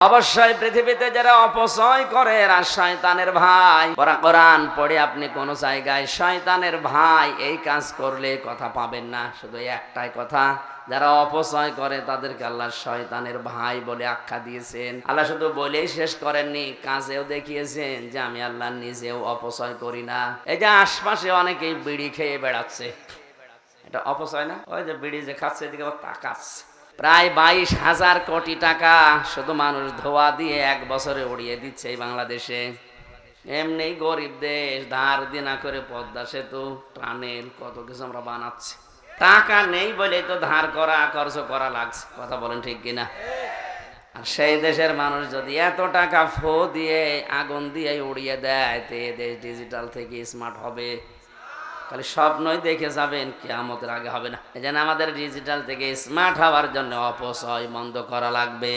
অবশ্যই পৃথিবীতে যারা অপচয় করে এরা শয়তানের ভাই। কোরআন পড়ে আপনি কোন জায়গায় শয়তানের ভাই এই কাজ করলে কথা পাবেন না। শুধু একটাই কথা, যারা অপচয় করে তাদেরকে আল্লাহ শয়তানের ভাই বলে আখ্যা দিয়েছেন। আল্লাহ শুধু বলেই শেষ করেননি, কাজেও দেখিয়েছেন যে আমি আল্লাহ নিজেও অপচয় করি না। এই যে আশপাশে অনেকেই বিড়ি খেয়ে বেড়াচ্ছে, এটা অপচয় না? ওই যে বিড়ি যে খাচ্ছে এদিকে তাকাচ্ছে। প্রায় 22,000 কোটি টাকা শুধু মানুষ ধোয়া দিয়ে এক বছরে উড়িয়ে দিচ্ছে এই বাংলাদেশে। এমনি গরিব দেশ, ধার দেনা করে পদ্মা সেতু, টানেল, কত কিছু আমরা বানাচ্ছি। টাকা নেই বলে তো ধার করা খরচ করা লাগছে। কথা বলেন ঠিক কিনা? আর সেই দেশের মানুষ যদি এত টাকা ফো দিয়ে আগুন দিয়ে উড়িয়ে দেয়, তো এ দেশ ডিজিটাল থেকে স্মার্ট হবে। তাহলে স্বপ্নই দেখে যাবেন, কিয়ামতের আগে হবে না। এই জন্য আমাদের ডিজিটাল থেকে স্মার্ট হওয়ার জন্য অপচয় বন্ধ করা লাগবে।